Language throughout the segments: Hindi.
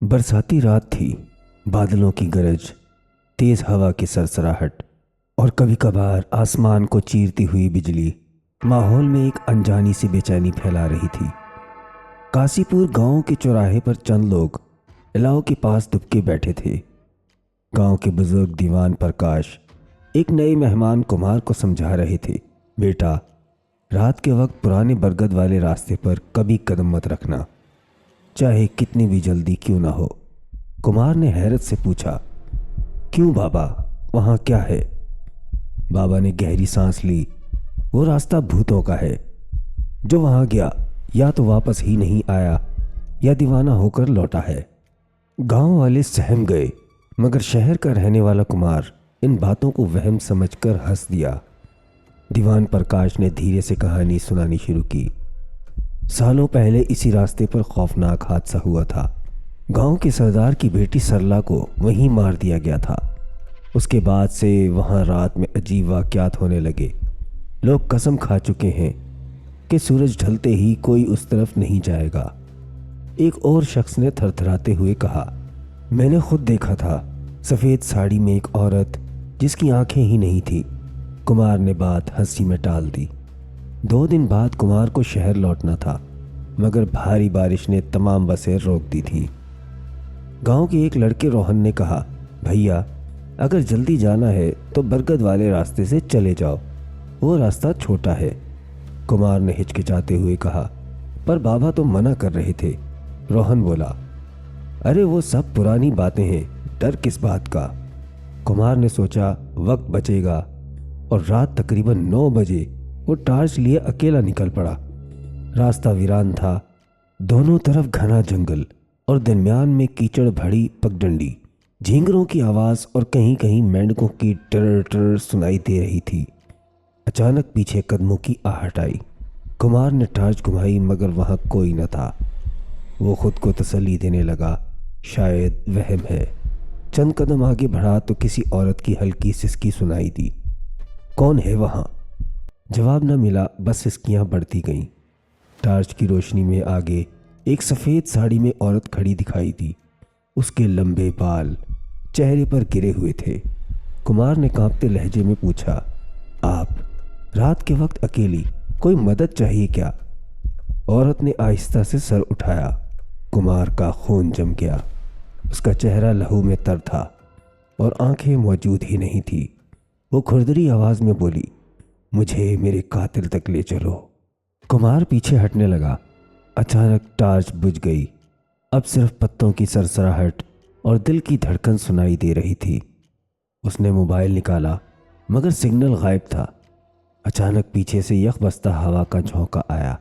बरसाती रात थी। बादलों की गरज, तेज हवा की सरसराहट और कभी कभार आसमान को चीरती हुई बिजली माहौल में एक अनजानी सी बेचैनी फैला रही थी। काशीपुर गांव के चौराहे पर चंद लोग अलाव के पास दुबके बैठे थे। गांव के बुजुर्ग दीवान प्रकाश एक नए मेहमान कुमार को समझा रहे थे, बेटा, रात के वक्त पुराने बरगद वाले रास्ते पर कभी कदम मत रखना, चाहे कितनी भी जल्दी क्यों ना हो। कुमार ने हैरत से पूछा, क्यों बाबा, वहाँ क्या है? बाबा ने गहरी सांस ली। वो रास्ता भूतों का है। जो वहाँ गया या तो वापस ही नहीं आया या दीवाना होकर लौटा है। गांव वाले सहम गए, मगर शहर का रहने वाला कुमार इन बातों को वहम समझकर हंस दिया। दीवान प्रकाश ने धीरे से कहानी सुनानी शुरू की। सालों पहले इसी रास्ते पर खौफनाक हादसा हुआ था। गांव के सरदार की बेटी सरला को वहीं मार दिया गया था। उसके बाद से वहां रात में अजीब वाक़यात होने लगे। लोग कसम खा चुके हैं कि सूरज ढलते ही कोई उस तरफ नहीं जाएगा। एक और शख्स ने थरथराते हुए कहा, मैंने खुद देखा था, सफ़ेद साड़ी में एक औरत जिसकी आंखें ही नहीं थी। कुमार ने बात हंसी में टाल दी। 2 दिन बाद कुमार को शहर लौटना था, मगर भारी बारिश ने तमाम बसें रोक दी थी। गांव के एक लड़के रोहन ने कहा, भैया, अगर जल्दी जाना है तो बरगद वाले रास्ते से चले जाओ, वो रास्ता छोटा है। कुमार ने हिचकिचाते हुए कहा, पर बाबा तो मना कर रहे थे। रोहन बोला, अरे वो सब पुरानी बातें हैं, डर किस बात का। कुमार ने सोचा वक्त बचेगा और रात तकरीबन 9 बजे वो टार्च लिए अकेला निकल पड़ा। रास्ता वीरान था, दोनों तरफ घना जंगल और दरमियान में कीचड़ भरी पगडंडी। झींगरों की आवाज़ और कहीं कहीं मेंढकों की टर टर सुनाई दे रही थी। अचानक पीछे कदमों की आहट आई। कुमार ने टार्च घुमाई, मगर वहाँ कोई न था। वो खुद को तसल्ली देने लगा, शायद वहम है। चंद कदम आगे बढ़ा तो किसी औरत की हल्की सिसकी सुनाई दी। कौन है वहाँ? जवाब न मिला, बस सिसकियाँ बढ़ती गईं। टार्च की रोशनी में आगे एक सफ़ेद साड़ी में औरत खड़ी दिखाई दी। उसके लंबे बाल चेहरे पर गिरे हुए थे। कुमार ने कांपते लहजे में पूछा, आप रात के वक्त अकेली, कोई मदद चाहिए क्या? औरत ने आहिस्ता से सर उठाया। कुमार का खून जम गया। उसका चेहरा लहू में तर था और आंखें मौजूद ही नहीं थी। वो खुरदरी आवाज़ में बोली, मुझे मेरे कातिल तक ले चलो। कुमार पीछे हटने लगा। अचानक टार्च बुझ गई। अब सिर्फ पत्तों की सरसराहट और दिल की धड़कन सुनाई दे रही थी। उसने मोबाइल निकाला, मगर सिग्नल गायब था। अचानक पीछे से यख बस्ता हवा का झोंका आया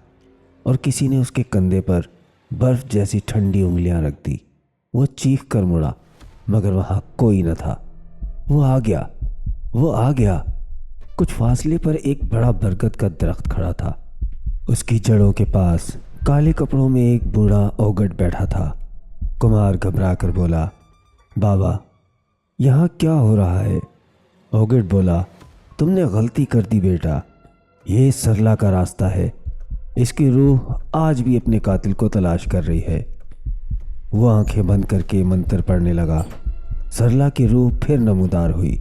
और किसी ने उसके कंधे पर बर्फ जैसी ठंडी उंगलियां रख दी। वो चीख कर मुड़ा, मगर वहाँ कोई न था। वो आ गया। कुछ फासले पर एक बड़ा बरगद का दरख्त खड़ा था। उसकी जड़ों के पास काले कपड़ों में एक बूढ़ा औगट बैठा था। कुमार घबरा कर बोला, बाबा, यहाँ क्या हो रहा है? औगट बोला, तुमने गलती कर दी बेटा, ये सरला का रास्ता है। इसकी रूह आज भी अपने कातिल को तलाश कर रही है। वो आंखें बंद करके मंत्र पढ़ने लगा। सरला की रूह फिर नमूदार हुई।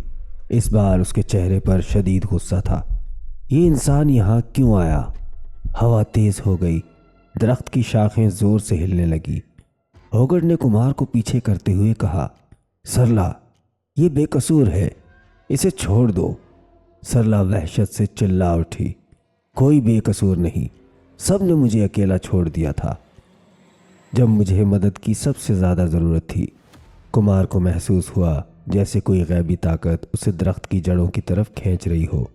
इस बार उसके चेहरे पर शदीद गुस्सा था। ये इंसान यहाँ क्यों आया? हवा तेज हो गई। दरख्त की शाखें जोर से हिलने लगी। होगड़ ने कुमार को पीछे करते हुए कहा, सरला, ये बेकसूर है, इसे छोड़ दो। सरला वहशत से चिल्ला उठी, कोई बेकसूर नहीं, सब ने मुझे अकेला छोड़ दिया था जब मुझे मदद की सबसे ज़्यादा ज़रूरत थी। कुमार को महसूस हुआ जैसे कोई गैबी ताकत उसे दरख्त की जड़ों की तरफ खींच रही हो।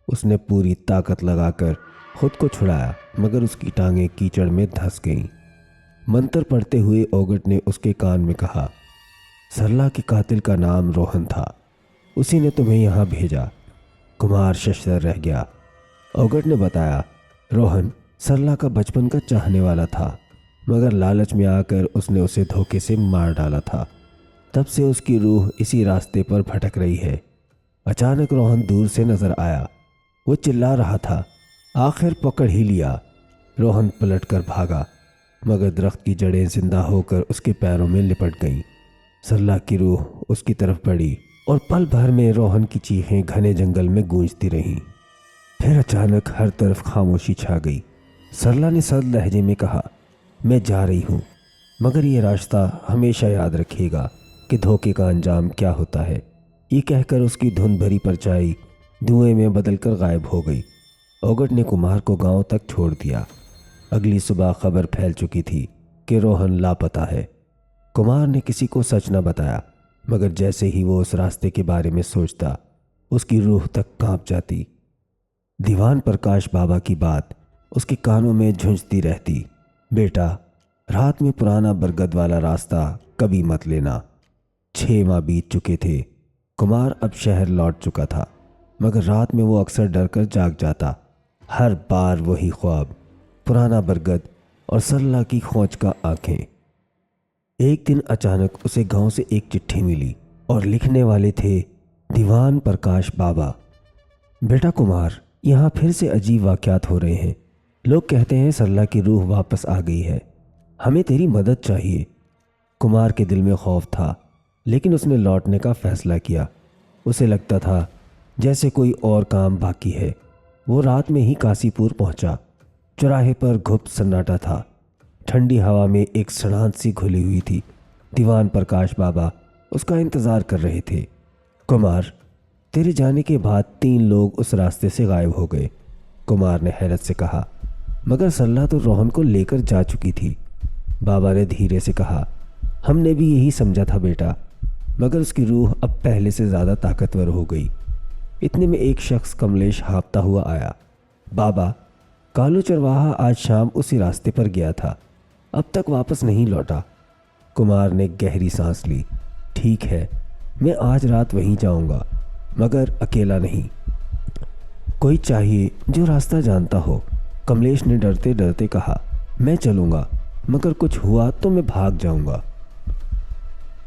उसने पूरी ताकत लगाकर खुद को छुड़ाया, मगर उसकी टांगें कीचड़ में धंस गईं। मंत्र पढ़ते हुए औगट ने उसके कान में कहा, सरला के कातिल का नाम रोहन था, उसी ने तुम्हें यहाँ भेजा। कुमार शशर रह गया। औगट ने बताया, रोहन सरला का बचपन का चाहने वाला था, मगर लालच में आकर उसने उसे धोखे से मार डाला था। तब से उसकी रूह इसी रास्ते पर भटक रही है। अचानक रोहन दूर से नजर आया। वो चिल्ला रहा था, आखिर पकड़ ही लिया। रोहन पलट कर भागा। मगर दरख्त की जड़ें जिंदा होकर उसके पैरों में लिपट गईं। सरला की रूह उसकी तरफ बढ़ी और पल भर में रोहन की चीखें घने जंगल में गूंजती रहीं। फिर अचानक हर तरफ खामोशी छा गई। सरला ने सर्द लहजे में कहा, मैं जा रही हूँ, मगर ये रास्ता हमेशा याद रखिएगा कि धोखे का अंजाम क्या होता है। ये कहकर उसकी धुंध भरी परछाई धुएं में बदलकर गायब हो गई। ओगट ने कुमार को गांव तक छोड़ दिया। अगली सुबह खबर फैल चुकी थी कि रोहन लापता है। कुमार ने किसी को सच न बताया, मगर जैसे ही वो उस रास्ते के बारे में सोचता, उसकी रूह तक कांप जाती। दीवान प्रकाश बाबा की बात उसके कानों में झुंझती रहती। बेटा, रात में पुराना बरगद वाला रास्ता कभी मत लेना। 6 माह बीत चुके थे। कुमार अब शहर लौट चुका था, मगर रात में वो अक्सर डर कर जाग जाता। हर बार वही ख्वाब, पुराना बरगद और सरला की खोंच का आंखें। एक दिन अचानक उसे गांव से एक चिट्ठी मिली और लिखने वाले थे दीवान प्रकाश बाबा। बेटा कुमार, यहाँ फिर से अजीब वाक़यात हो रहे हैं। लोग कहते हैं सरला की रूह वापस आ गई है। हमें तेरी मदद चाहिए। कुमार के दिल में खौफ था, लेकिन उसने लौटने का फैसला किया। उसे लगता था जैसे कोई और काम बाकी है। वो रात में ही काशीपुर पहुंचा। चौराहे पर गुप्त सन्नाटा था। ठंडी हवा में एक सड़ांत सी घुली हुई थी। दीवान प्रकाश बाबा उसका इंतज़ार कर रहे थे। कुमार, तेरे जाने के बाद 3 लोग उस रास्ते से गायब हो गए। कुमार ने हैरत से कहा, मगर सरला तो रोहन को लेकर जा चुकी थी। बाबा ने धीरे से कहा, हमने भी यही समझा था बेटा, मगर उसकी रूह अब पहले से ज़्यादा ताकतवर हो गई। इतने में एक शख्स कमलेश हाँफता हुआ आया। बाबा, कालू चरवाहा आज शाम उसी रास्ते पर गया था, अब तक वापस नहीं लौटा। कुमार ने गहरी सांस ली। ठीक है, मैं आज रात वहीं जाऊंगा, मगर अकेला नहीं। कोई चाहिए जो रास्ता जानता हो। कमलेश ने डरते डरते कहा, मैं चलूंगा, मगर कुछ हुआ तो मैं भाग जाऊंगा।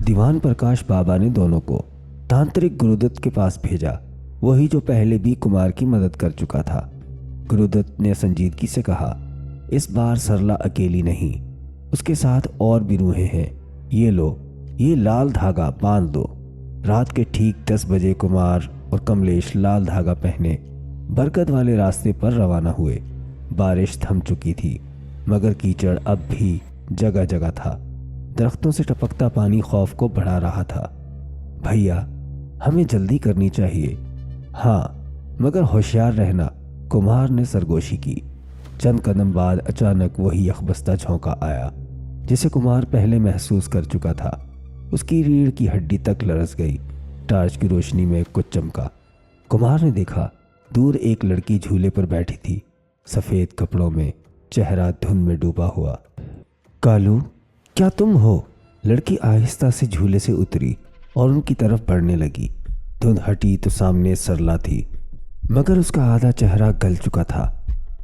दीवान प्रकाश बाबा ने दोनों को तांत्रिक गुरुदत्त के पास भेजा, वही जो पहले भी कुमार की मदद कर चुका था। गुरुदत्त ने संजीदगी से कहा, इस बार सरला अकेली नहीं, उसके साथ और भी रूहें हैं। ये लो, ये लाल धागा बांध दो। रात के ठीक 10 बजे कुमार और कमलेश लाल धागा पहने बरगद वाले रास्ते पर रवाना हुए। बारिश थम चुकी थी, मगर कीचड़ अब भी जगह जगह था। दरख्तों से टपकता पानी खौफ को बढ़ा रहा था। भैया, हमें जल्दी करनी चाहिए। हाँ, मगर होशियार रहना, कुमार ने सरगोशी की। चंद कदम बाद अचानक वही यखबस्ता झोंका आया, जिसे कुमार पहले महसूस कर चुका था। उसकी रीढ़ की हड्डी तक लरस गई। टार्च की रोशनी में कुछ चमका। कुमार ने देखा, दूर एक लड़की झूले पर बैठी थी, सफ़ेद कपड़ों में, चेहरा धुंध में डूबा हुआ। कालू, क्या तुम हो? लड़की आहिस्ता से झूले से उतरी और उनकी तरफ बढ़ने लगी। धुंध हटी तो सामने सरला थी, मगर उसका आधा चेहरा गल चुका था।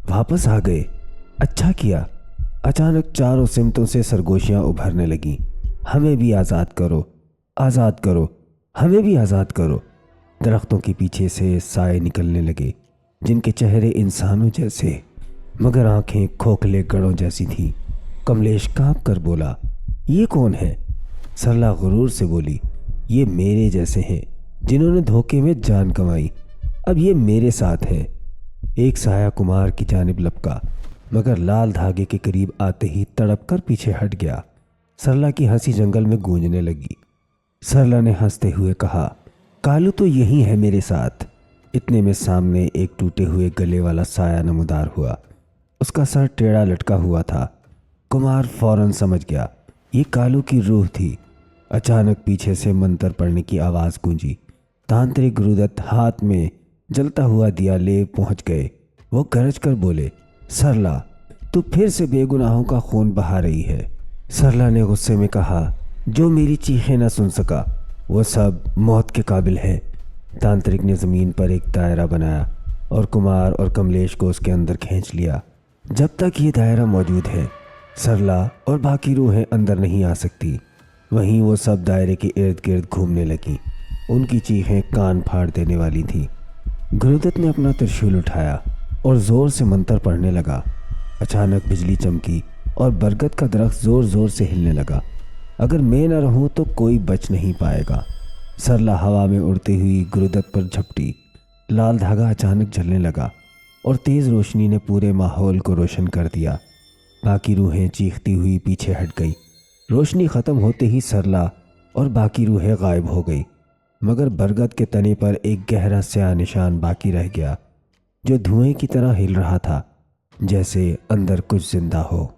वापस आ गए, अच्छा किया। अचानक चारों सिमतों से सरगोशियां उभरने लगीं। हमें भी आज़ाद करो, आज़ाद करो, हमें भी आज़ाद करो। दरख्तों के पीछे से साए निकलने लगे, जिनके चेहरे इंसानों जैसे, मगर आंखें खोखले गड़ों जैसी थीं। कमलेश कांप कर बोला, ये कौन है? सरला गुरूर से बोली, ये मेरे जैसे हैं, जिन्होंने धोखे में जान कमाई। अब ये मेरे साथ हैं। एक साया कुमार की जानिब लपका, मगर लाल धागे के करीब आते ही तड़प कर पीछे हट गया। सरला की हंसी जंगल में गूंजने लगी। सरला ने हंसते हुए कहा, कालू तो यही है मेरे साथ। इतने में सामने एक टूटे हुए गले वाला साया नमूदार हुआ। उसका सर टेढ़ा लटका हुआ था। कुमार फौरन समझ गया, ये कालू की रूह थी। अचानक पीछे से मंत्र पढ़ने की आवाज़ गूंजी। तांत्रिक गुरुदत्त हाथ में जलता हुआ दिया ले पहुंच गए। वो गरज कर बोले, सरला, तू फिर से बेगुनाहों का खून बहा रही है। सरला ने गुस्से में कहा, जो मेरी चीखें न सुन सका, वो सब मौत के काबिल है। तांत्रिक ने ज़मीन पर एक दायरा बनाया और कुमार और कमलेश को उसके अंदर खींच लिया। जब तक ये दायरा मौजूद है, सरला और बाकी रूहें अंदर नहीं आ सकती। वहीं वो सब दायरे के इर्द गिर्द घूमने लगीं। उनकी चीखें कान फाड़ देने वाली थीं। गुरुदत्त ने अपना त्रिशूल उठाया और ज़ोर से मंत्र पढ़ने लगा। अचानक बिजली चमकी और बरगद का दरख्त ज़ोर ज़ोर से हिलने लगा। अगर मैं न रहूं तो कोई बच नहीं पाएगा। सरला हवा में उड़ती हुई गुरुदत्त पर झपटी। लाल धागा अचानक जलने लगा और तेज़ रोशनी ने पूरे माहौल को रोशन कर दिया। बाकी रूहें चीखती हुई पीछे हट गई। रोशनी ख़त्म होते ही सरला और बाकी रूहें गायब हो गई, मगर बरगद के तने पर एक गहरा स्याह निशान बाकी रह गया, जो धुएं की तरह हिल रहा था, जैसे अंदर कुछ जिंदा हो।